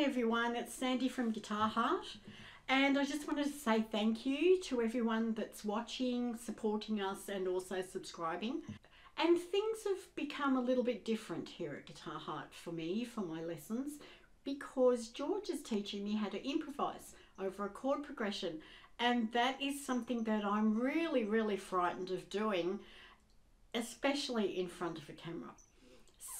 everyone, it's Sandy from Guitar Heart, and I just wanted to say thank you to everyone that's watching, supporting us and also subscribing. And things have become a little bit different here at Guitar Heart for me, for my lessons, because George is teaching me how to improvise over a chord progression, and that is something that I'm really frightened of doing, especially in front of a camera.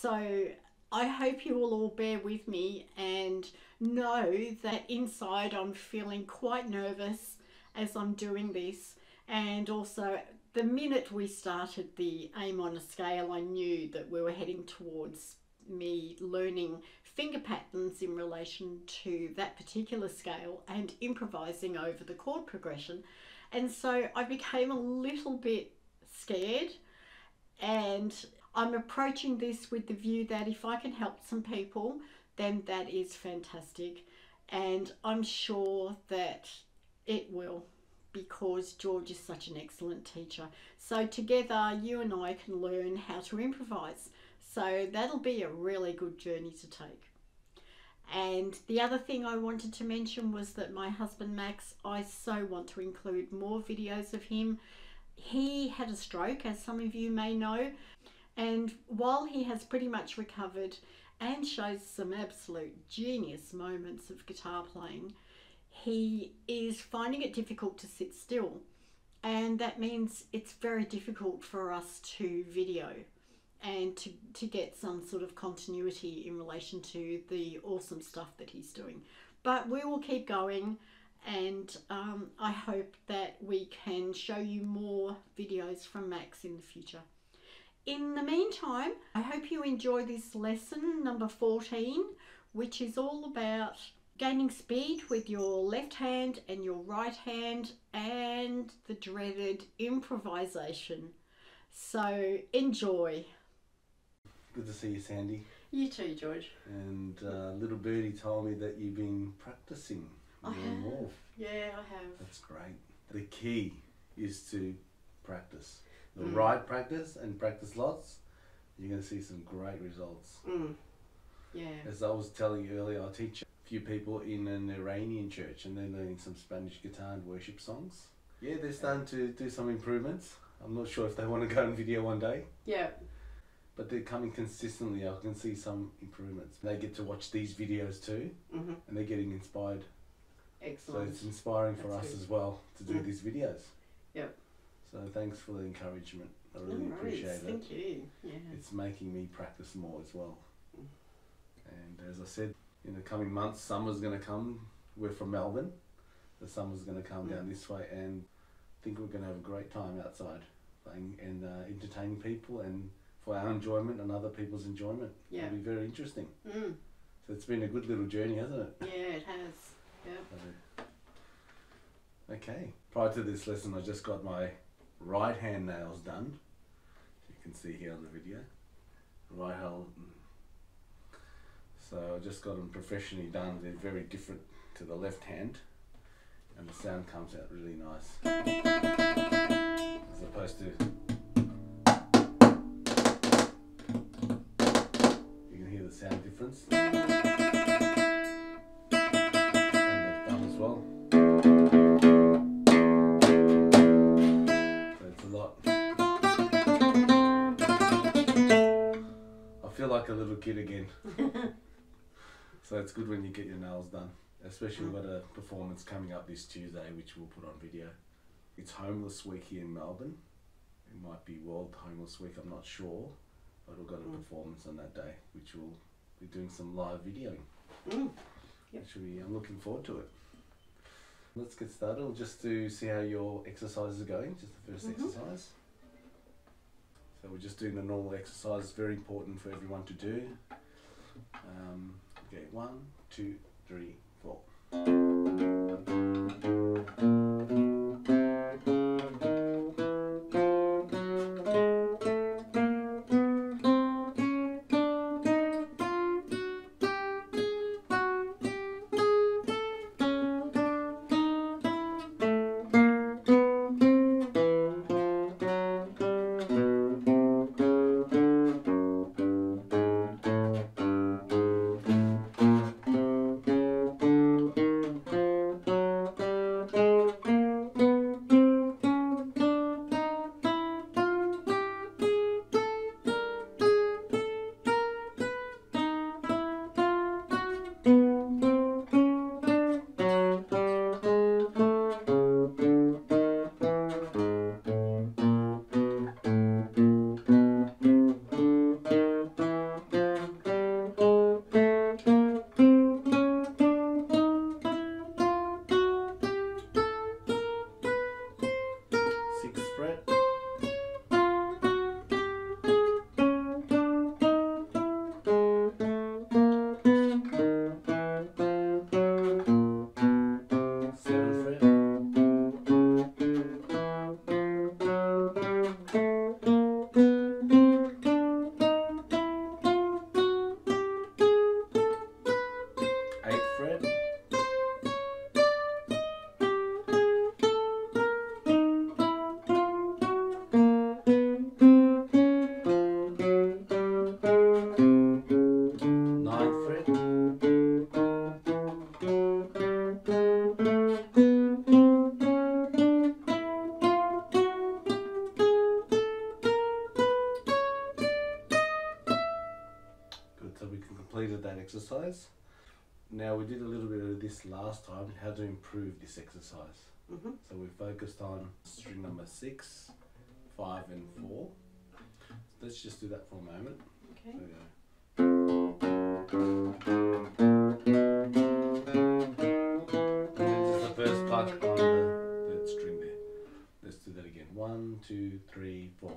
So I hope you will all bear with me and know that inside I'm feeling quite nervous as I'm doing this. And also, the minute we started the aim on a scale, I knew that we were heading towards me learning finger patterns in relation to that particular scale and improvising over the chord progression. And so I became a little bit scared, and I'm approaching this with the view that if I can help some people, then that is fantastic. And I'm sure that it will, because George is such an excellent teacher. So together, you and I can learn how to improvise. So that'll be a really good journey to take. And the other thing I wanted to mention was that my husband Max, I so want to include more videos of him. He had a stroke, as some of you may know. And while he has pretty much recovered and shows some absolute genius moments of guitar playing, he is finding it difficult to sit still. And that means it's very difficult for us to video and to get some sort of continuity in relation to the awesome stuff that he's doing. But we will keep going, and I hope that we can show you more videos from Max in the future. In the meantime, I hope you enjoy this lesson number 14, which is all about gaining speed with your left hand and your right hand and the dreaded improvisation. So enjoy. Good to see you, Sandy. You too, George. And little birdie told me that you've been practicing more and more. Yeah, I have. That's great. The key is to practice. The right practice, and practice lots, you're going to see some great results. Yeah. As I was telling you earlier, I teach a few people in an Iranian church, and they're learning some Spanish guitar and worship songs. Yeah, they're starting to do some improvements. I'm not sure if they want to go on video one day. Yeah. But they're coming consistently. I can see some improvements. They get to watch these videos too, and they're getting inspired. Excellent. So it's inspiring for That's us good. as well to do these videos. Yep. So thanks for the encouragement. I really No worries. appreciate it. Thank you. Yeah. It's making me practice more as well. And as I said, in the coming months, summer's going to come. We're from Melbourne. The summer's going to come down this way, and I think we're going to have a great time outside playing and entertaining people, and for our enjoyment and other people's enjoyment. Yeah. It'll be very interesting. So it's been a good little journey, hasn't it? Yeah, it has. Yeah. So, okay. Prior to this lesson, I just got my right hand nails done. You can see here on the video. Right hand. So I just got them professionally done. They're very different to the left hand, and the sound comes out really nice. As opposed to, you can hear the sound difference. And the thumb as well. So it's a lot. I feel like a little kid again. So it's good when you get your nails done. Especially we've got a performance coming up this Tuesday, which we'll put on video. It's Homeless Week here in Melbourne. It might be World Homeless Week, I'm not sure. But we've got a performance on that day, which we'll be doing some live videoing. Yep. I'm looking forward to it. Let's get started, just to see how your exercises are going, just the first exercise. So we're just doing the normal exercise, very important for everyone to do. Okay, 1, 2, 3, 4. fret. So we completed that exercise. Now we did a little bit of this last time, how to improve this exercise. So we focused on string number 6, 5 and 4. Let's just do that for a moment. Okay. There we go. And then just the first part on the third string there. Let's do that again. 1, 2, 3, 4.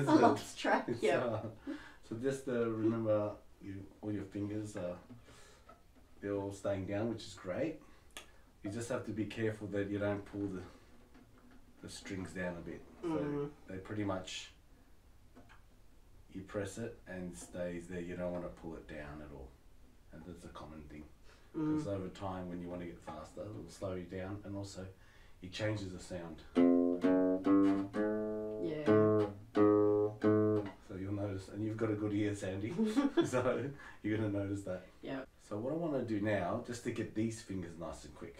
I lost track. Yeah. So just remember, all your fingers they're all staying down, which is great. You just have to be careful that you don't pull the strings down a bit. So they pretty much, you press it and stays there. You don't want to pull it down at all, and that's a common thing. Because over time, when you want to get faster, it will slow you down, and also it changes the sound. Yeah. So you'll notice, and you've got a good ear, Sandy, so you're going to notice that. Yeah. So what I want to do now, just to get these fingers nice and quick.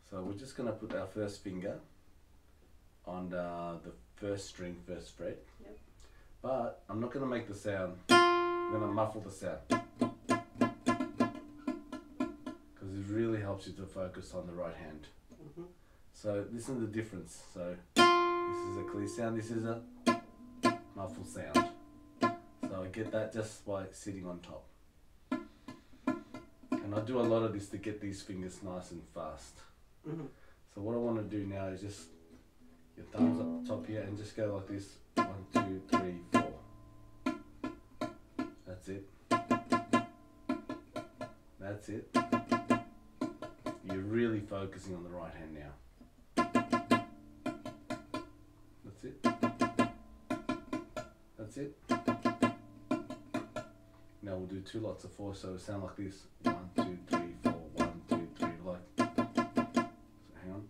So we're just going to put our first finger on the first string, first fret. Yep. But I'm not going to make the sound, I'm going to muffle the sound. Because it really helps you to focus on the right hand. So listen to the difference. So this is a clear sound, this is a muffled sound. So I get that just by sitting on top. And I do a lot of this to get these fingers nice and fast. So what I want to do now is just your thumbs up top here and just go like this. 1, 2, 3, 4. That's it. That's it. You're really focusing on the right hand now. That's it. That's it. Now we'll do 2 lots of 4, so it'll sound like this. 1, 2, 3, 4. 1, 2, 3. Like. So hang on.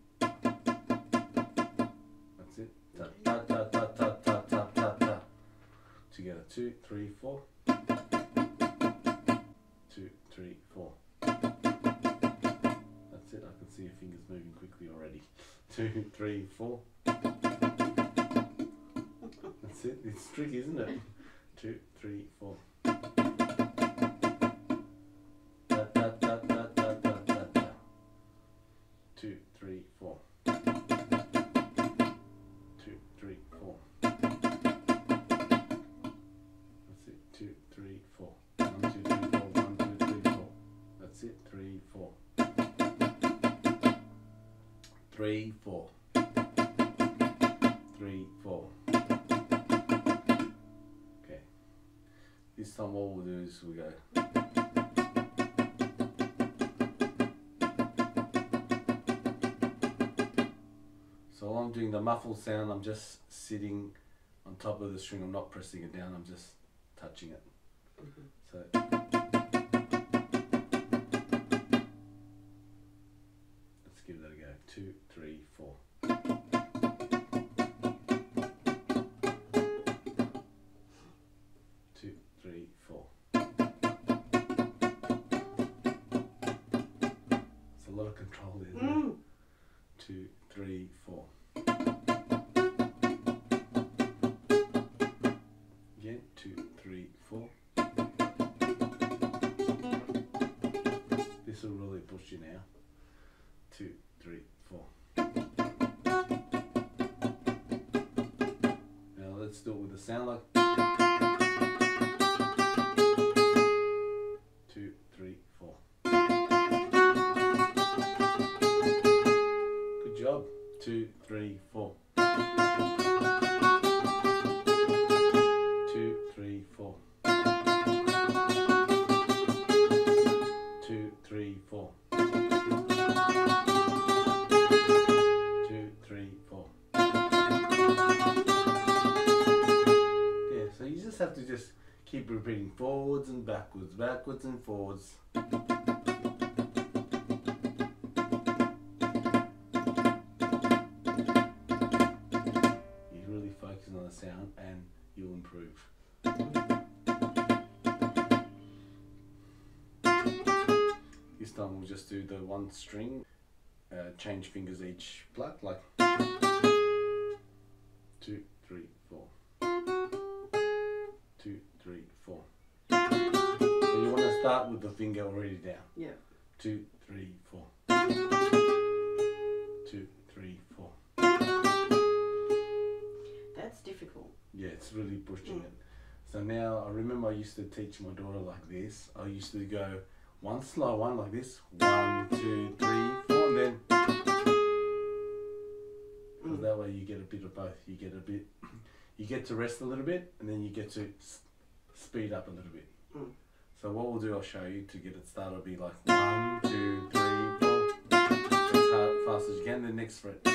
That's it. Ta ta ta ta ta ta ta ta ta. Together. 2, 3, 4. 2, 3, 4. That's it. I can see your fingers moving quickly already. 2, 3, 4. That's it. It's tricky, isn't it? 2, 3, 4. Da, da, da, da, da, da, da, da. 2, 3, 4. 2, 3, 4. That's it. 2, 3, 4. 1, 2, 3, 4. 1, 2, 3, 4. That's it. 3, 4. 3, 4. 3, 4. Okay. This time what we'll do is we'll go. So while I'm doing the muffled sound, I'm just sitting on top of the string. I'm not pressing it down, I'm just touching it. So let's give that a go. 2, 3, 4. 2, 3, 4. It's a lot of control there. Isn't it? 2, 3, 4. Again, 2, 3, 4. This will really push you now. 2, 3, 4. Now let's do it with a sound like. forwards and backwards, backwards and forwards. You really focus on the sound and you'll improve. This time we'll just do the one string, change fingers each pluck, like 2, 3, 4. 2, 3, 4. So you want to start with the finger already down. Yeah. 2, 3, 4. 2, 3, 4. That's difficult. Yeah, it's really pushing it. So now I remember I used to teach my daughter like this. I used to go one slow one like this. 1, 2, 3, 4, and then. Because that way you get a bit of both. You get to rest a little bit, and then you get to speed up a little bit. So what we'll do, I'll show you to get it started. It'll be like 1, 2, 3, 4. As fast as you can. The next fret.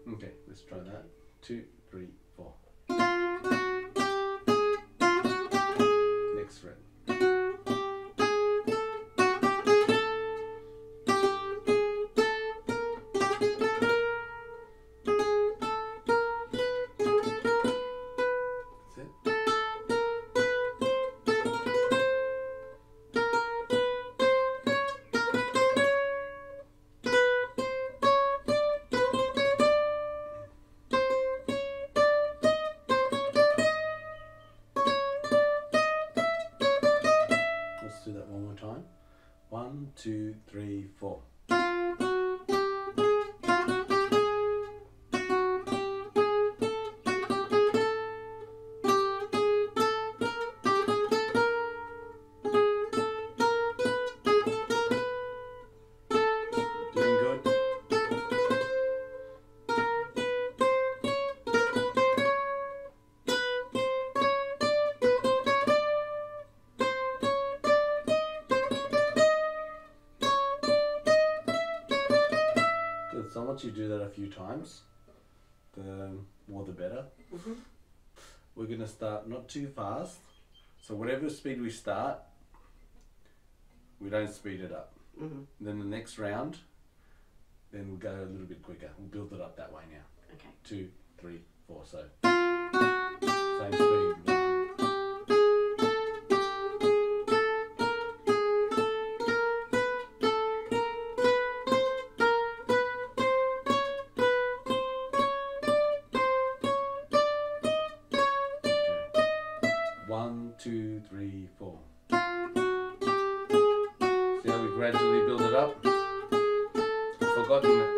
Okay, let's try that. 2, 3, 4. Next fret. Let's do that one more time. 1, 2, 3, 4. Doing good. Good. So once you do that a few times, the more the better. We're going to start not too fast. So whatever speed we start, we don't speed it up. Then the next round, then we'll go a little bit quicker. We'll build it up that way now. Okay. 2, 3, 4. So same speed. 1, 2, 3, 4. See how we gradually build it up? Forgotten that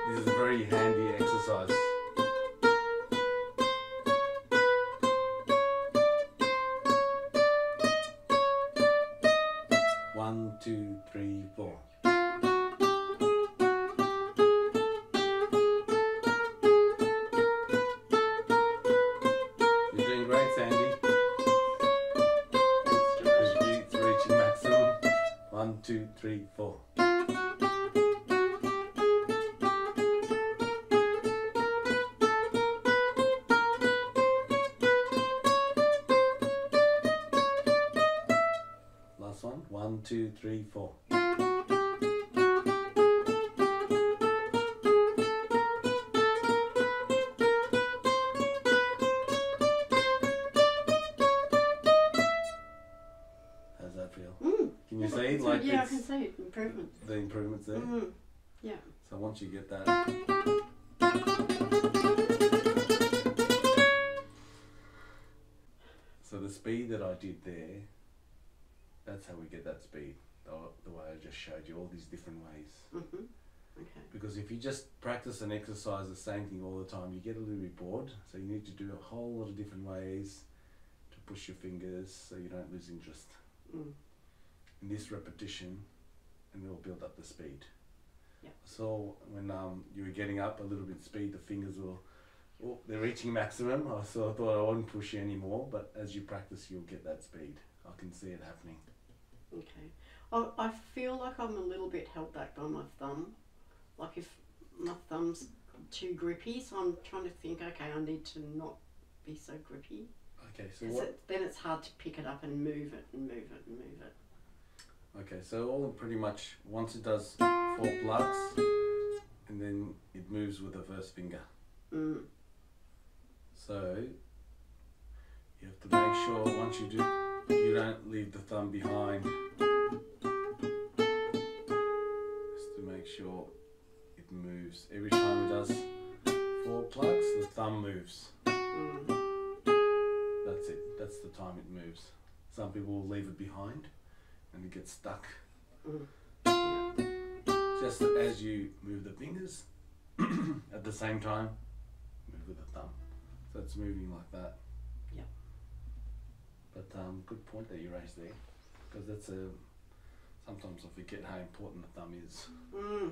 this is a very handy exercise. One, 2, 3, 4. You're doing great, Sandy. It's reaching maximum. 1, 2, 3, 4. Last one. 1, 2, 3, 4. How's that feel? Can you see? Like yeah, I can see it. Improvements. the improvements there? Yeah. So once you get that, so the speed that I did there, that's how we get that speed. The way I just showed you, all these different ways. Okay. Because if you just practice and exercise the same thing all the time, you get a little bit bored. So you need to do a whole lot of different ways to push your fingers so you don't lose interest. In this repetition, and it'll build up the speed. Yeah. So when you were getting up a little bit speed, the fingers will, oh, they're reaching maximum. So I thought I wouldn't push you anymore, but as you practice, you'll get that speed. I can see it happening. Okay. I feel like I'm a little bit held back by my thumb. Like if my thumb's too grippy, so I'm trying to think, okay, I need to not be so grippy. Okay, so what? Then it's hard to pick it up and move it and move it and move it. Okay, so all pretty much, once it does 4 plugs, and then it moves with the first finger. Mm. So you have to make sure once you do, you don't leave the thumb behind. Just to make sure it moves. Every time it does 4 plugs, the thumb moves. Mm. That's it. That's the time it moves. Some people will leave it behind and it gets stuck. Mm. Yeah. Just as you move the fingers, at the same time, move with the thumb. So it's moving like that. Yeah. But good point that you raised there, because that's a. Sometimes I forget how important the thumb is. Mm.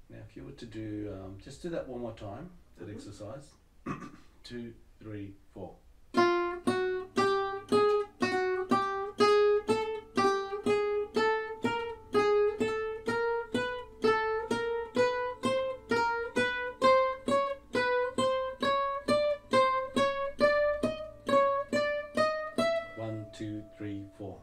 Now, if you were to do, just do that one more time. That exercise. 2, 3, 4. 1, 2, 3, 4.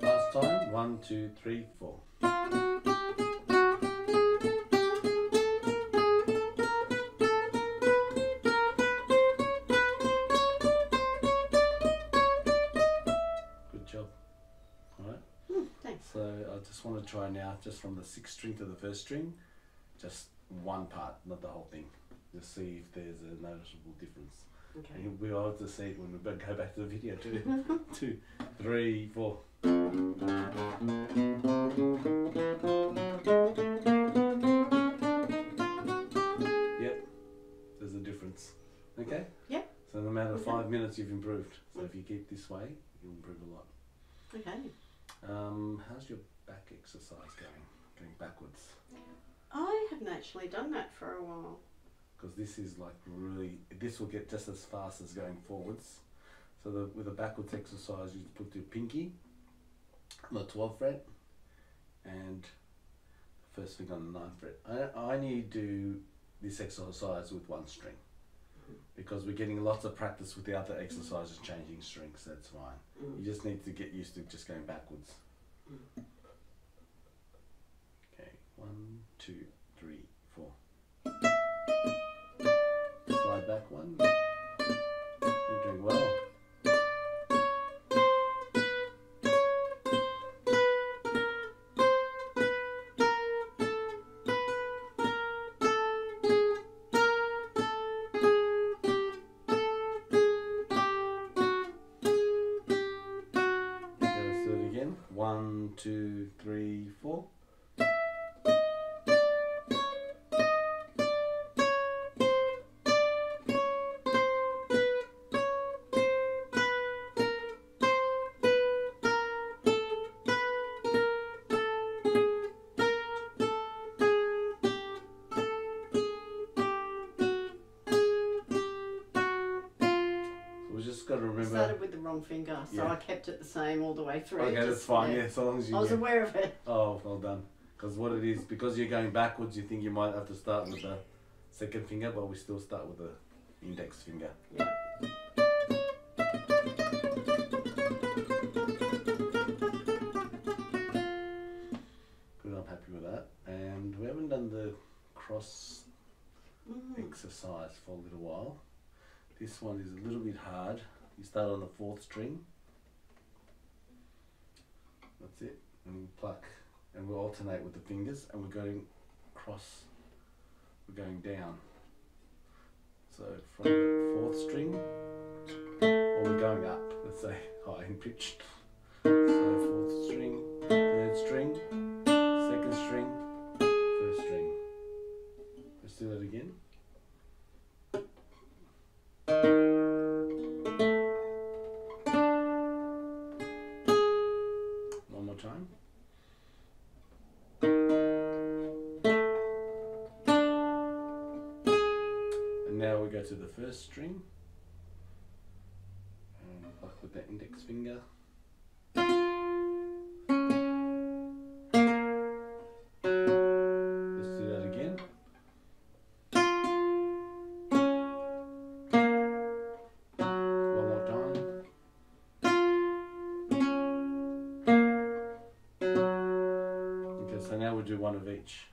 Last time. 1, 2, 3, 4. Good job. All right. Thanks. So I just want to try now, just from the 6th string to the 1st string, just one part, not the whole thing. Just see if there's a noticeable difference. Okay. And we'll have to see it when we go back to the video too. 2, 3, 4. Yep, there's a difference. Okay? Yep. So no matter Okay. 5 minutes you've improved. So if you keep this way, you'll improve a lot. Okay. How's your back exercise going? Going backwards? I haven't actually done that for a while. Because this is like really, this will get just as fast as going forwards. So with a backwards exercise, you put your pinky on the 12th fret and the first finger on the 9th fret. I only do this exercise with 1 string because we're getting lots of practice with the other exercises changing strings. That's fine. You just need to get used to just going backwards. Okay, 1, 2, 3, 4. Slide back 1. You're doing well. Okay, let's do it again. 1, 2, 3, 4. We just got to I remember. started with the wrong finger, so Yeah. I kept it the same all the way through. Okay, that's just fine. there. Yeah, so long as you. I was yeah. aware of it. Oh, well done. Because what it is, because you're going backwards, you think you might have to start with the 2nd finger, but we still start with the index finger. Yeah. Good, I'm happy with that. And we haven't done the cross Mm. exercise for a little while. This one is a little bit hard. You start on the 4th string. That's it. And we pluck. And we'll alternate with the fingers. And we're going cross. We're going down. So from the 4th string, or we're going up, let's say high in pitch. So 4th string, 3rd string, 2nd string, 1st string. Let's do that again. One more time. And now we go to the 1st string. like with the index finger. Let's do that again. One more time. Okay, so now we'll do one of each.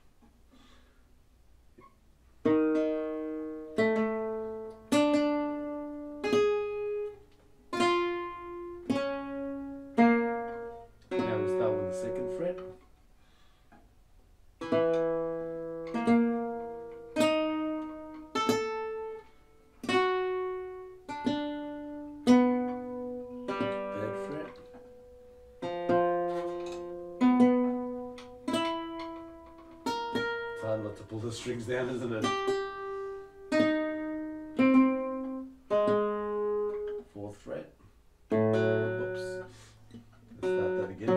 Not to pull the strings down, isn't it? 4th fret. Oops. Let's start that again.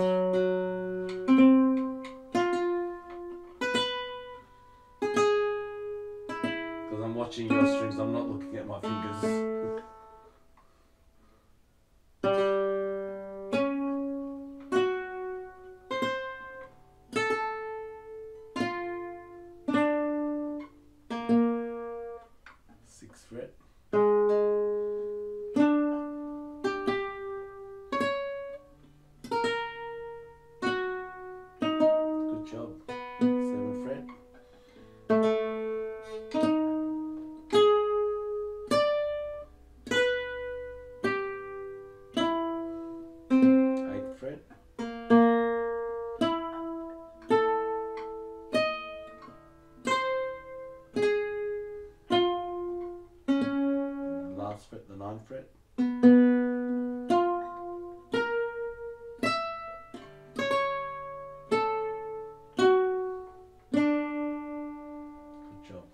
Because I'm watching your strings, I'm not looking at my fingers. Fret. Good job. 7th fret. 8th fret. Fret, the 9th fret. Good job.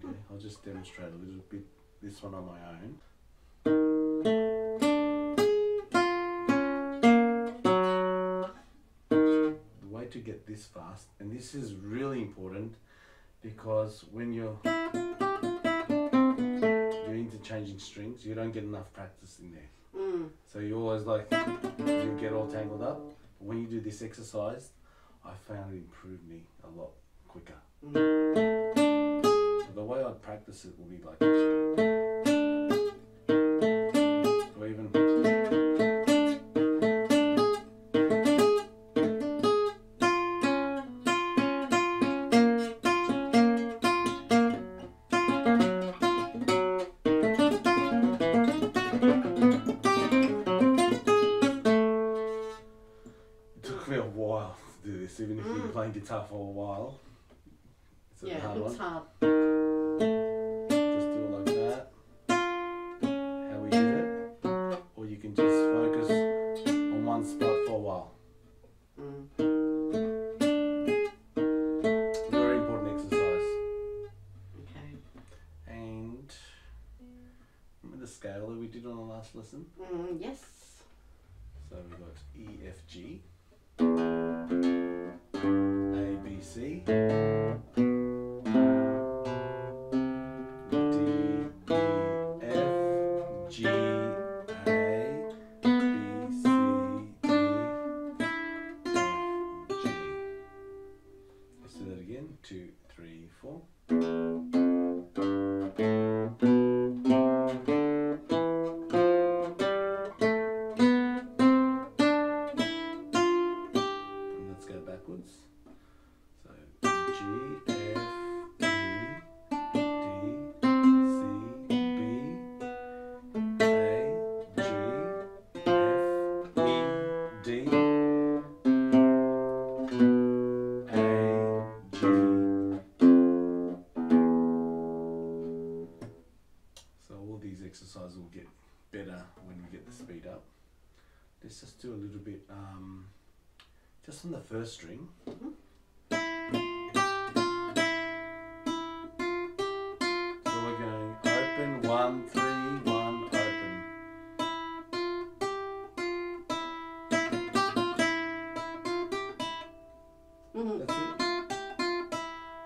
Okay, I'll just demonstrate a little bit this one on my own. The way to get this fast, and this is really important because when you're interchanging strings, you don't get enough practice in there. So you always you get all tangled up. But when you do this exercise, I found it improved me a lot quicker. So the way I'd practice it will be like this. Or even even if you've been playing guitar for a while. It's a hard one. Hard. Just do it like that. How we did it. Or you can just focus on one spot for a while. Very important exercise. Okay. And remember the scale that we did on the last lesson? Yes. So we got E, F, G. A, B, C, D, E, F, G, A, B, C, D, F, G. Let's do that again. 2, 3, 4. Backwards. So G, F, E, D, C, B, A, G, F, E, D, A, G. So all these exercises will get better when we get the speed up. Let's just do a little bit just on the first string. So we're going open, 1, 3, 1, open. That's it.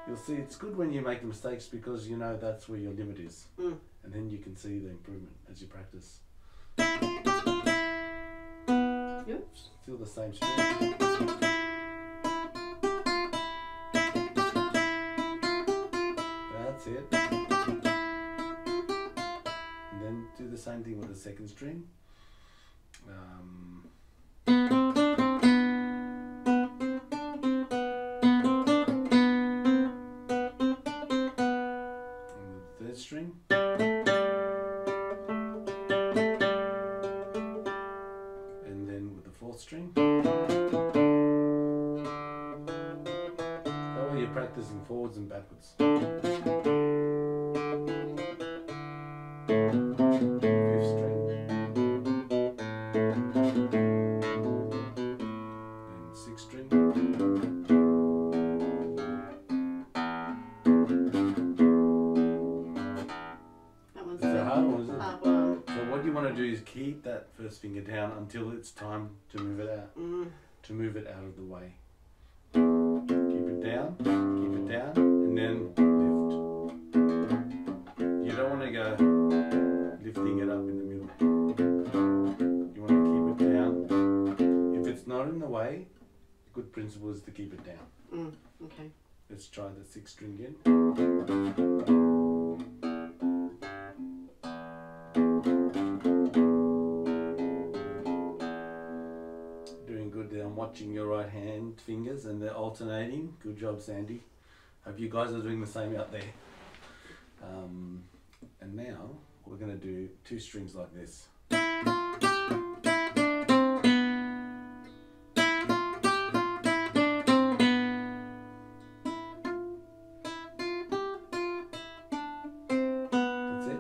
You'll see it's good when you make mistakes because you know that's where your limit is. And then you can see the improvement as you practice. Still the same string. That's it. And then do the same thing with the second string. And the third string. And then with the fourth string. That way you're practicing forwards and backwards. Fifth string. And sixth string. That one's It's a hard one, isn't it? hard one. So what you want to do is keep that first finger down until it's time to move it out. To move it out of the way. Keep it down, and then lift. You don't want to go lifting it up in the middle. You want to keep it down. If it's not in the way, a good principle is to keep it down. Okay. Let's try the sixth string again. Doing good there. I'm watching your right hand fingers and they're alternating. Good job, Sandy. Hope you guys are doing the same out there. And now we're going to do two strings like this. That's it.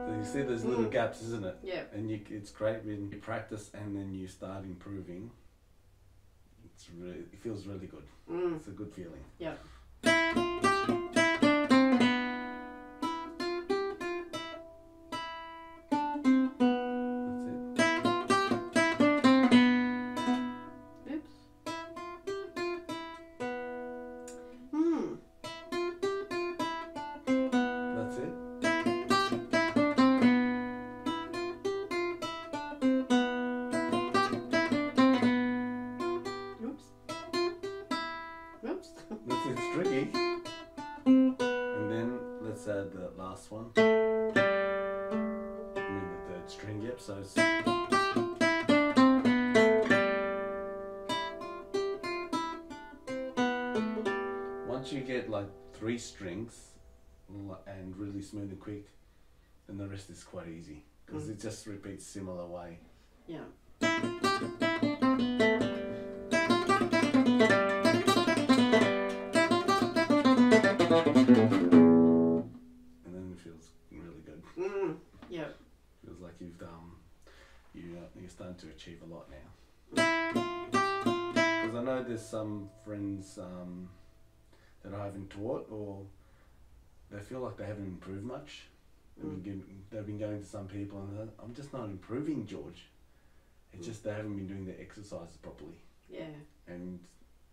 So you see there's little gaps, isn't it? Yeah. And it's great when you practice and then you start improving. It feels really good. It's a good feeling. Yeah. That's it. Oops. That's it. Oops. Oops. It's tricky. And then let's add the last one. I mean the third string, yep, so it's once you get like 3 strings and really smooth and quick, then the rest is quite easy because it just repeats similar way. Yeah. And then it feels really good. Yeah. Feels like you're starting to achieve a lot now. Because I know there's some friends that I haven't taught, or they feel like they haven't improved much. They've been going to some people and they're like, I'm just not improving, George. It's just they haven't been doing their exercises properly. Yeah. And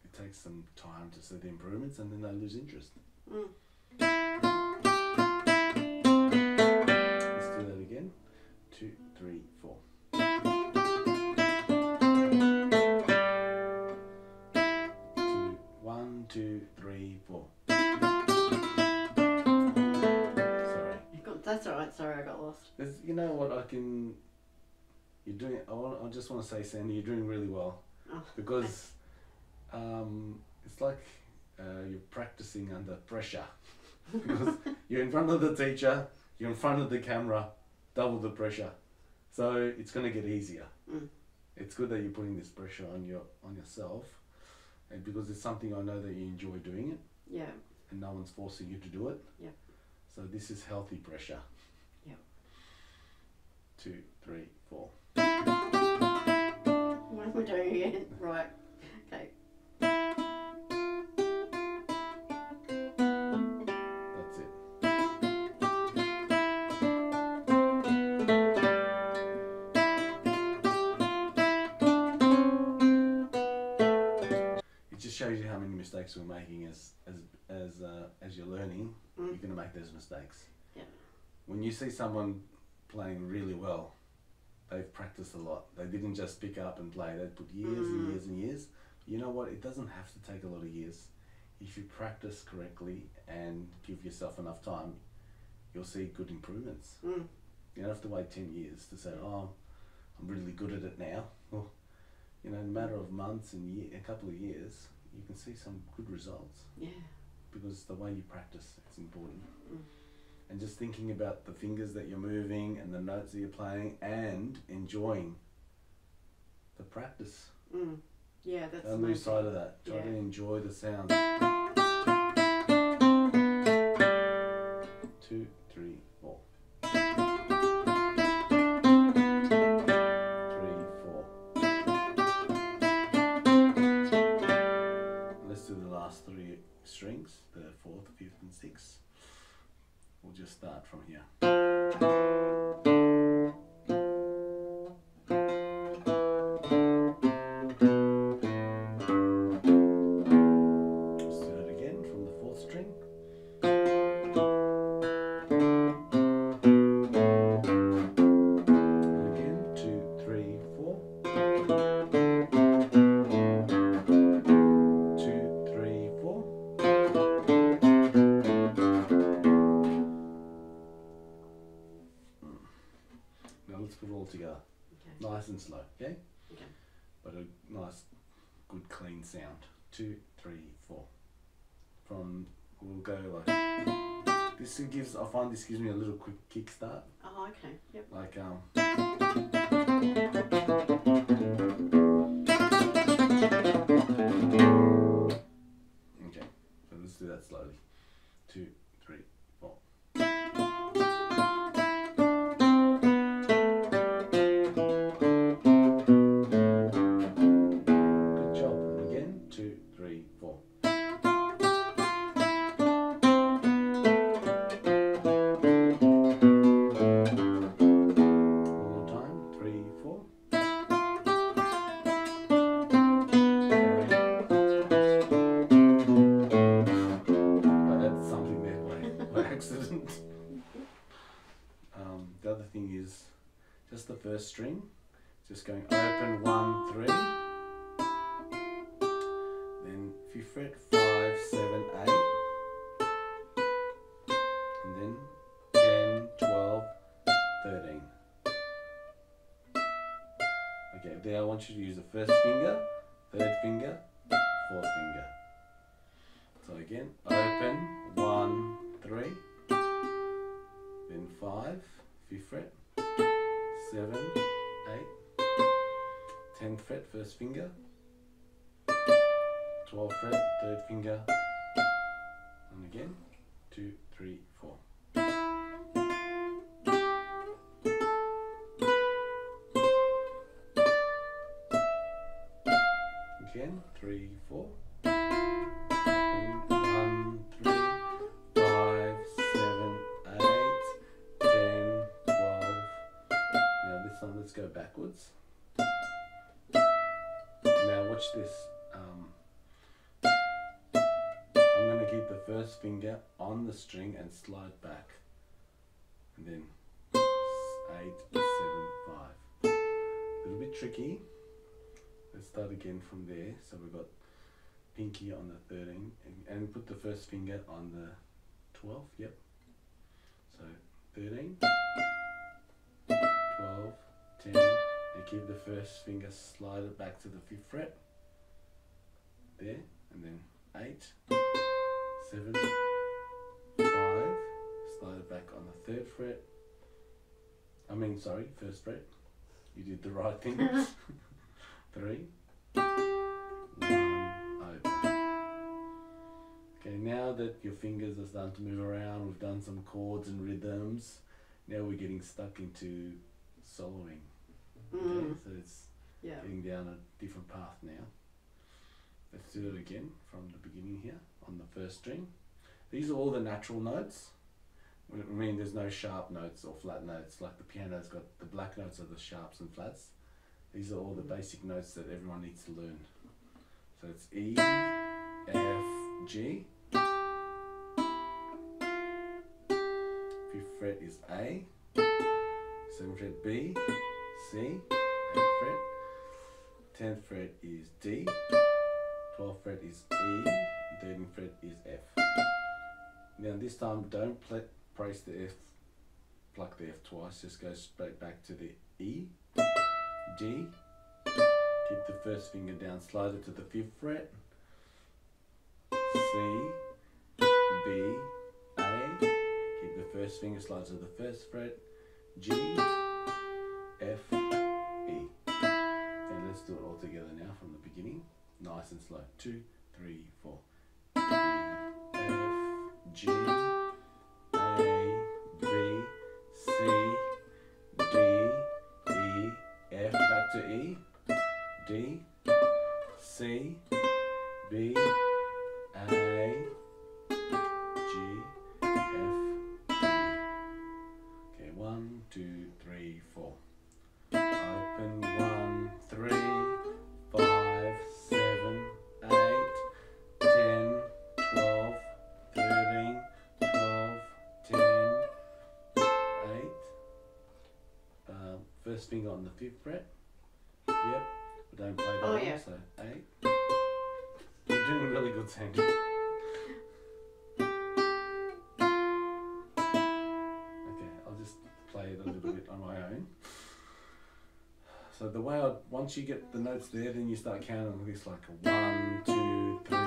it takes some time to see the improvements and then they lose interest. Let's do that again. 2, 3, 4. 1, 2, 3, 4. Sorry. That's alright, sorry I got lost. You know what, you're doing, I just want to say, Sandy, you're doing really well. Oh, because it's like you're practicing under pressure. Because you're in front of the teacher, you're in front of the camera, double the pressure. So it's going to get easier. It's good that you're putting this pressure on yourself, and because it's something I know that you enjoy doing it. Yeah. And no one's forcing you to do it. Yeah. So this is healthy pressure. Yeah. 2, 3, 4. What am I doing again? Right. Okay. That's it. It just shows you how many mistakes we're making as you're learning. You're going to make those mistakes. Yeah. when you see someone playing really well, they've practiced a lot. They didn't just pick up and play. They put years and years and years. You know what? It doesn't have to take a lot of years. If you practice correctly and give yourself enough time, you'll see good improvements. You don't have to wait 10 years to say, oh, I'm really good at it now. Well, you know, in a matter of months and a couple of years, you can see some good results. Yeah. Because the way you practice, it's important. And just thinking about the fingers that you're moving and the notes that you're playing and enjoying the practice. Yeah, that's Don't lose sight of that. Try to enjoy the sound. 2, 3, 4. 3, 4. Let's do the last 3 strings, the 4th, 5th and 6th. We'll just start from here. Let's do it again from the 4th string. And again, 2, 3, 4. 2, 3, 4. Now let's put it all together. Okay. Nice and slow, okay? Okay. But a nice, good, clean sound. 2, 3, 4. We'll go like this. I find this gives me a little quick kickstart. Oh, okay. Yep. Like okay. So let's do that slowly. 2, 3, 4. Good job. And again, 2, 3, 4. One more time. 3, 4. I had something there by accident. The other thing is just the first string, just going open 1, 3, then 5th fret 5, 7, 8, and then 10, 12, 13. Okay, there I want you to use the first finger, 3rd finger, 4th finger. So again, open 1, 3, then 5, 5th fret, 7, 8, 10th fret, 1st finger, 12th fret, 3rd finger, and again, 2, 3, 4. Again, 3, 4. 1, 3, 5, 7, 8, 10, 12. Now this one, let's go backwards. Now watch this. I'm going to keep the first finger on the string and slide back. And then 8, 7, 5. A little bit tricky. Let's start again from there. So we've got pinky on the 13 and put the first finger on the 12. Yep. So 13, 12, 10, and keep the first finger, slide it back to the 5th fret. There, and then 8, 7, 5, slide it back on the 3rd fret. First fret. You did the right thing. 3, 1, open. Okay, now that your fingers are starting to move around, we've done some chords and rhythms. Now we're getting stuck into soloing. Okay, so it's getting down a different path now. Let's do it again from the beginning here on the first string. These are all the natural notes. I mean, there's no sharp notes or flat notes. Like the piano's got the black notes are the sharps and flats. These are all the basic notes that everyone needs to learn. So it's E, F, G, 5th fret is A, 7th fret B, C, 8th fret, 10th fret is D, 12th fret is E, 13th fret is F. Now this time don't press the F, pluck the F twice, just go straight back to the E, G, keep the first finger down, slide it to the 5th fret, C, B, A, keep the first finger, slide to the 1st fret, G, F, E. And let's do it all together now from the beginning, nice and slow. 2, 3, 4. E, F, G, A, B, C, D, E, F, back to E, D, C, B, A, G, F, E. Okay, 1, 2, 3, 4. Open 1, 3, 5, 7, 8, 10, 12, 13, 12, 10, 8. First finger on the 5th fret. Yep, but don't play that one, so 8. You're doing really good, Sandi. Okay, I'll just play it a little bit on my own. So the way once you get the notes there, then you start counting this like a 1, 2, 3,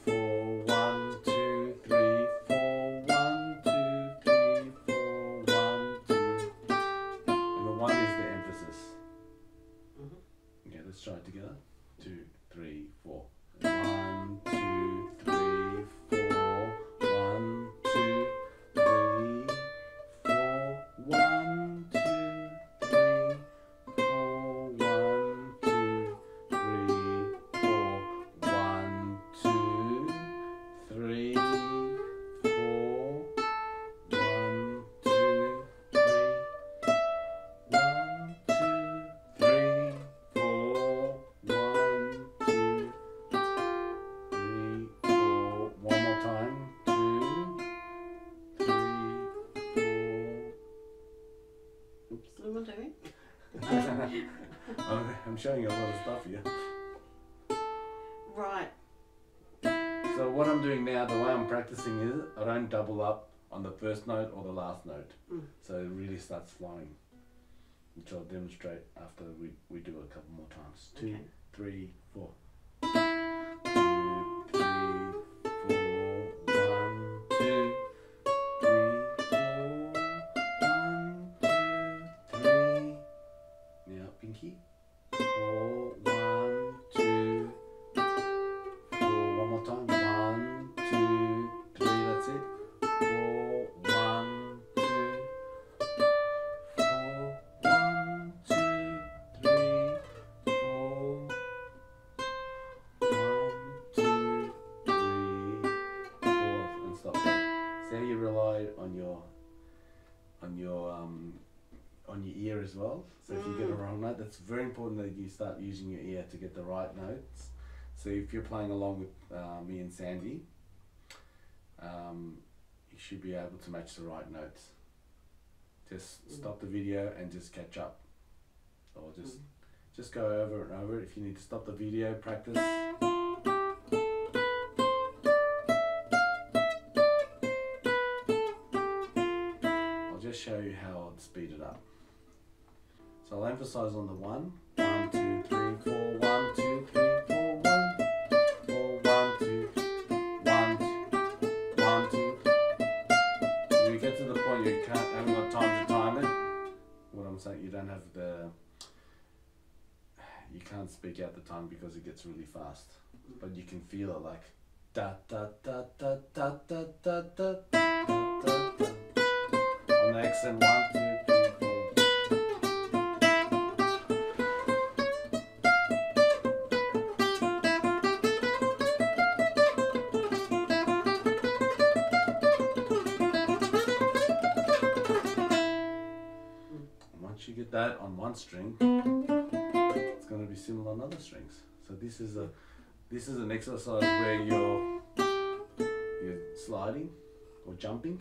4, 1, 2, 3, 4, 1, 2, 3, 4, 1, 2. And the 1 is the emphasis. Okay, let's try it together. 2, 3, 4. 1, 2, 3, 4. 1, 2, 3, 4. 1, 2, 3, 4. 1, 2, 3, 4. 1, 2, 3, 4. 1, 2, 3. 1, 2, 3, 4. 1, 2, 3, 4. One more time. 2, 3, 4. Oops. What am I doing? I'm showing you a lot of stuff here. Right. So what I'm doing now, the way I'm practicing is I don't double up on the first note or the last note. So it really starts flowing, which I'll demonstrate after we do it a couple more times. 2, Okay. 3, 4. 2, 3, 4. 1, 2, 3, 4. 1, 2, 3. Now pinky. 4, 1, 2, 4. One more time. 1, 2, 3. That's it. 4, 1, 2, 4. 1, 2, 3, 4. 1, 2, 3, 4. And stop there. So you rely on your ear as well. So if you get a wrong note, that's very important that you start using your ear to get the right notes. So if you're playing along with me and Sandi, you should be able to match the right notes. Just stop the video and just catch up, or just go over and over it. If you need to stop the video, practice. I'll just show you how I'd speed it up. So I'll emphasize on the 1. 1, 2, 3, 4. 1, 2, 3, 4. 1, 4. 1, 2, 1, 2, 1, 2. If you get to the point you haven't got time to time it, what I'm saying, you don't have you can't speak out the time because it gets really fast. But you can feel it like da da da da da da da da da da da. On the accent, 1, 2, 3, 4. Once you get that on one string, it's going to be similar on other strings. So this is an exercise where you're sliding or jumping.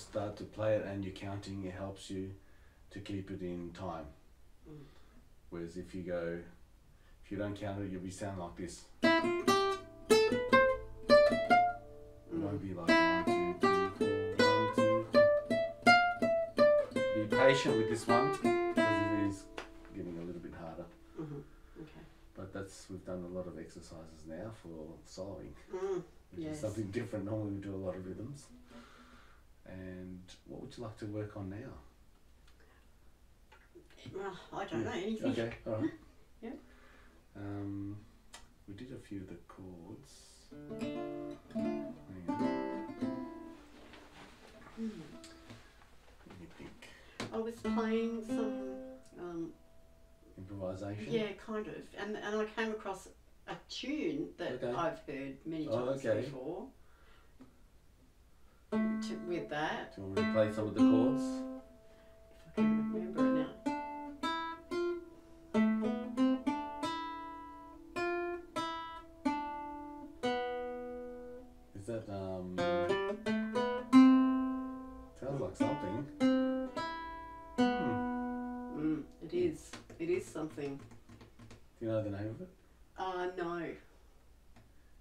start to play it and you're counting, it helps you to keep it in time. Whereas if you don't count it, you'll be sounding like this. It won't be like 1, 2, 3, 4, 1, 2. Be patient with this one because it is getting a little bit harder. Okay. But we've done a lot of exercises now for soloing, which Yes. is something different. Normally we do a lot of rhythms. And what would you like to work on now? Well, I don't know, anything. Okay, alright. Yeah. We did a few of the chords. Hang on. Let me think. I was playing some Improvisation? yeah, kind of. And I came across a tune that Okay. I've heard many times before. With that. Do you want me to play some of the chords? If I can remember it now. Is that sounds like something. It is something. Do you know the name of it? No.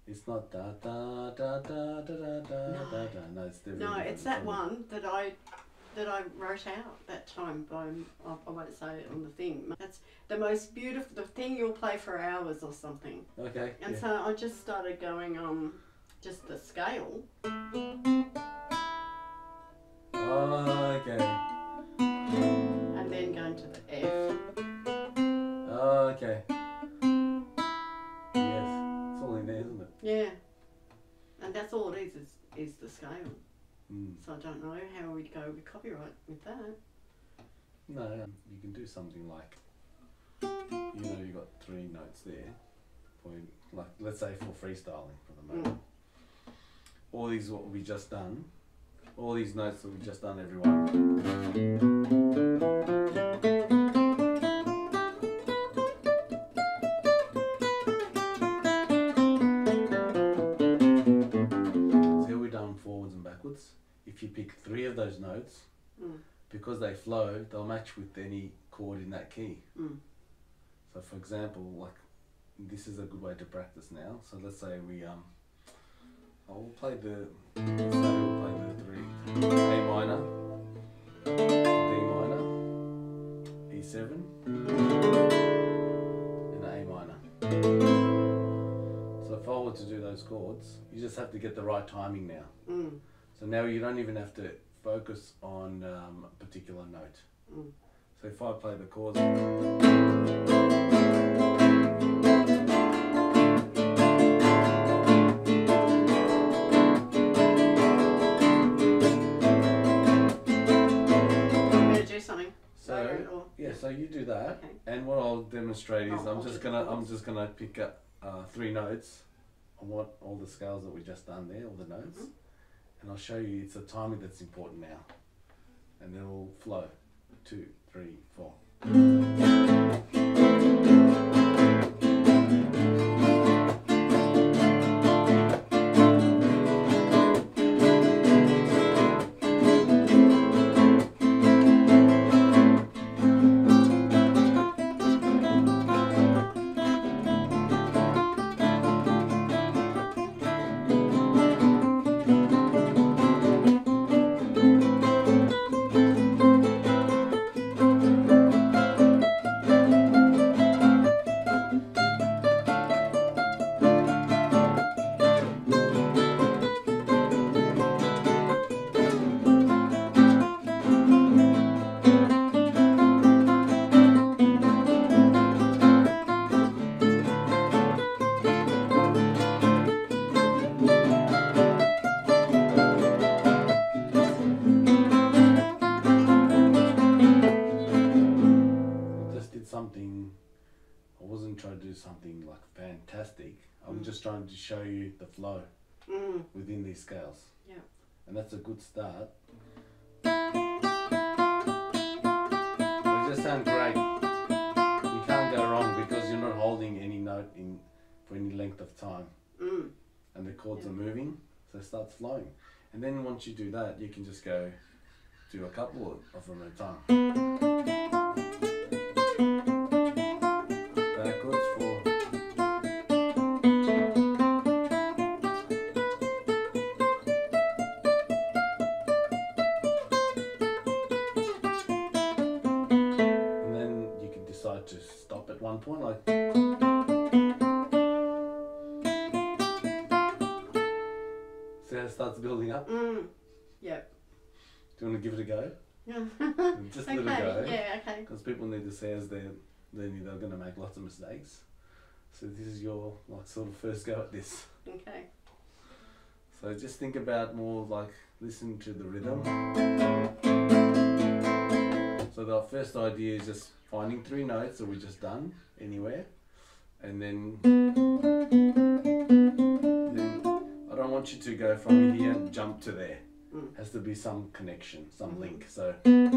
It's not da da da da da da da da da. No, it's different. No, it's that one that I wrote out that time. I won't say it on the thing. That's the most beautiful, the thing you'll play for hours or something. Okay. And so I just started going just the scale. Oh, okay. And then going to the F. Oh, okay. Yes, it's all in there, isn't it? Yeah. And that's all it is the scale. Mm. So I don't know how we'd go with copyright with that. No, you can do something like, you've got 3 notes there, for, like, let's say for freestyling for the moment. All these what we just done, all these notes that we just done, everyone. So we've done forwards and backwards. If you pick 3 of those notes, because they flow, they'll match with any chord in that key. So for example, like, this is a good way to practice now. So let's say we'll play the 3, A minor, D minor, E7, and A minor. So if I were to do those chords, you just have to get the right timing now. So now you don't even have to focus on a particular note. So if I play the chords, so you do that, and what I'll demonstrate is I'm just gonna pick up 3 notes on all the scales that we just done there, all the notes, and I'll show you it's the timing that's important now, and then it'll flow. 2, 3, 4. I wasn't trying to do something like fantastic. I'm just trying to show you the flow within these scales. Yeah. And that's a good start. They just sound great. You can't go wrong because you're not holding any note in for any length of time. And the chords are moving, so it starts flowing. And then once you do that, you can just go do a couple of them at a time. Backwards, 4. And then you can decide to stop at one point, like. See how it starts building up? Yep. Do you want to give it a go? Yeah. Just Okay. let it go. Yeah, okay. Because people need to see as they're going to make lots of mistakes. So this is your like sort of first go at this. Okay. So just think about more like listen to the rhythm. So the first idea is just finding 3 notes that we just done anywhere, and then I don't want you to go from here and jump to there. Has to be some connection, some link. So you're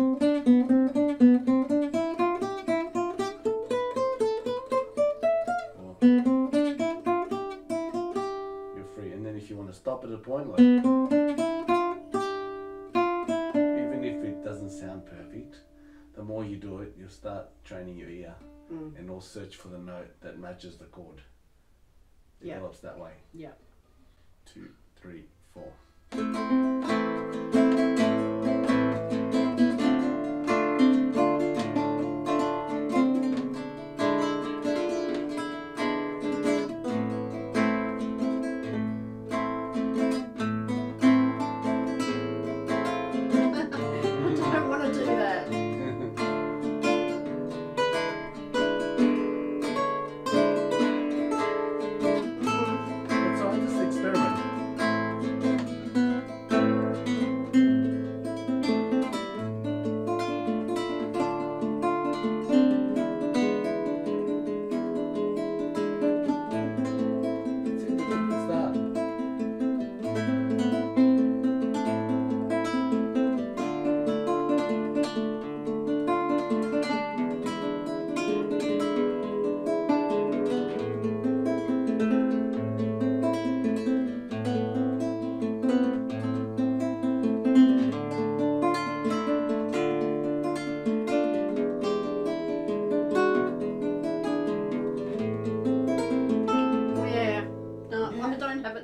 free, and then if you want to stop at a point, like even if it doesn't sound perfect, the more you do it, you'll start training your ear, and you'll search for the note that matches the chord. Develops that way. Yeah. 2, 3, 4.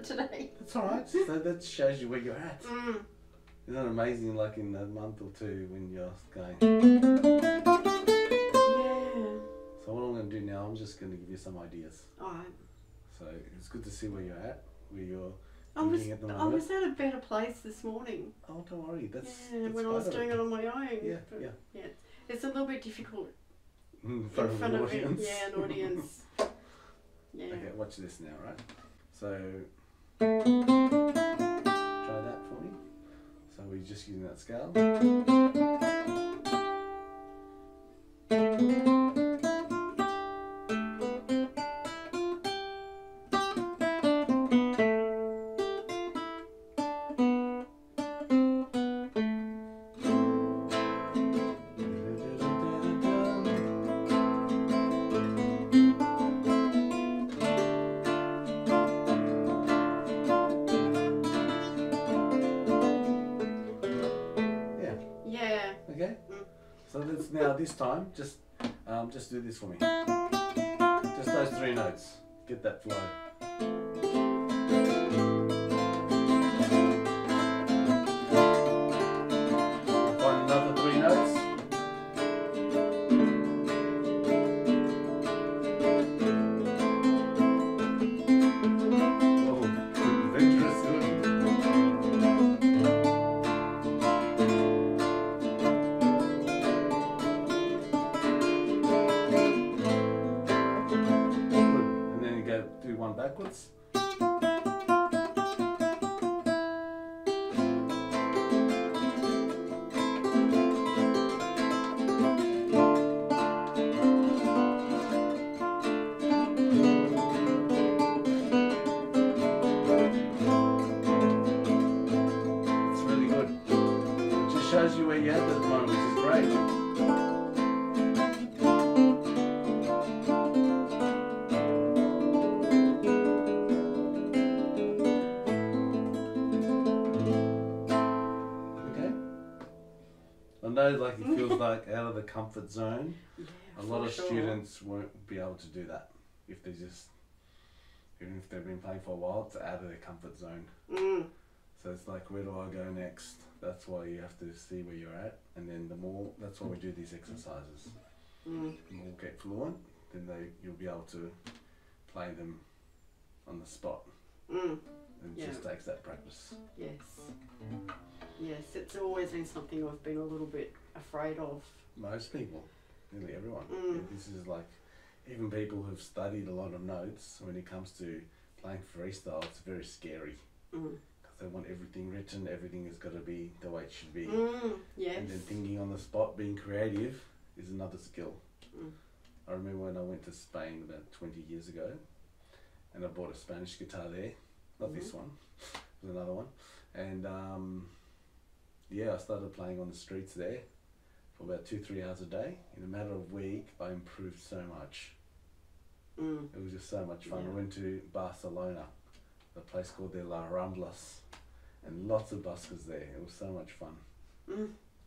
Today. That's alright. So that shows you where you're at. Isn't it amazing, like in a month or 2 when you're going? Yeah. So what I'm going to do now, I'm just going to give you some ideas. Alright. So it's good to see where you're at, where you're I thinking at the moment. was at a better place this morning. Oh, don't worry. That's when I was doing it on my own. Yeah, but, yeah. It's a little bit difficult In front of an audience. an audience. Yeah. Okay, watch this now, right? So try that for me. So we're just using that scale. Okay, so let's now this time just do this for me. Just those 3 notes. Get that flow. Find another 3 notes. Oh, adventurous good. Do one backwards. It's really good. It just shows you where you're at the moment, which is great. know, like, it feels like out of the comfort zone. Yeah, A lot of sure. students won't be able to do that if they just, even if they've been playing for a while, it's out of their comfort zone. So it's like, where do I go next? That's why you have to see where you're at, and then that's why we do these exercises. The more you get fluent, then you'll be able to play them on the spot. And it just takes that practice. Yes. Yes, it's always been something I've been a little bit afraid of. Most people, nearly everyone. Yeah, this is like, even people who've studied a lot of notes, when it comes to playing freestyle, it's very scary. Because they want everything written, everything has got to be the way it should be. Yes. And then thinking on the spot, being creative, is another skill. I remember when I went to Spain about 20 years ago, and I bought a Spanish guitar there. Not this one, it was another one. And yeah, I started playing on the streets there for about 2-3 hours a day. In a matter of a week, I improved so much. It was just so much fun. I went to Barcelona, a place called the La Ramblas, and lots of buskers there. It was so much fun.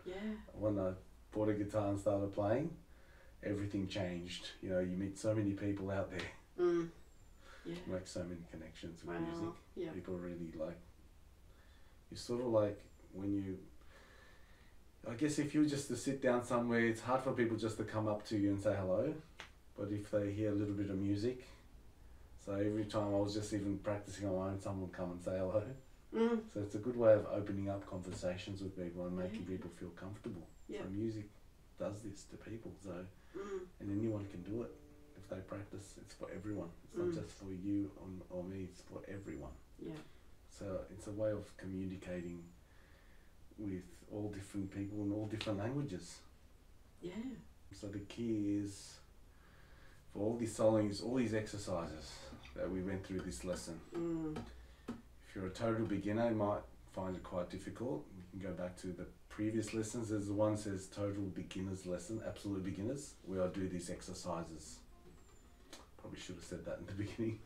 Yeah. When I bought a guitar and started playing, everything changed. You know, you meet so many people out there. Yeah. You make so many connections with Wow. music. Yeah. People really like, you sort of like, when you, I guess if you were just to sit down somewhere, it's hard for people just to come up to you and say hello. But if they hear a little bit of music, so every time I was just even practicing on my own, someone would come and say hello. So it's a good way of opening up conversations with people and making people feel comfortable. So music does this to people. So and anyone can do it if they practice. It's for everyone. It's not just for you or me. It's for everyone. Yeah. So it's a way of communicating with all different people in all different languages. Yeah. So the key is, for all these soloings, all these exercises that we went through this lesson, if you're a total beginner, you might find it quite difficult. You can go back to the previous lessons. There's the one that says total beginners lesson, absolute beginners, where I do these exercises. Probably should have said that in the beginning.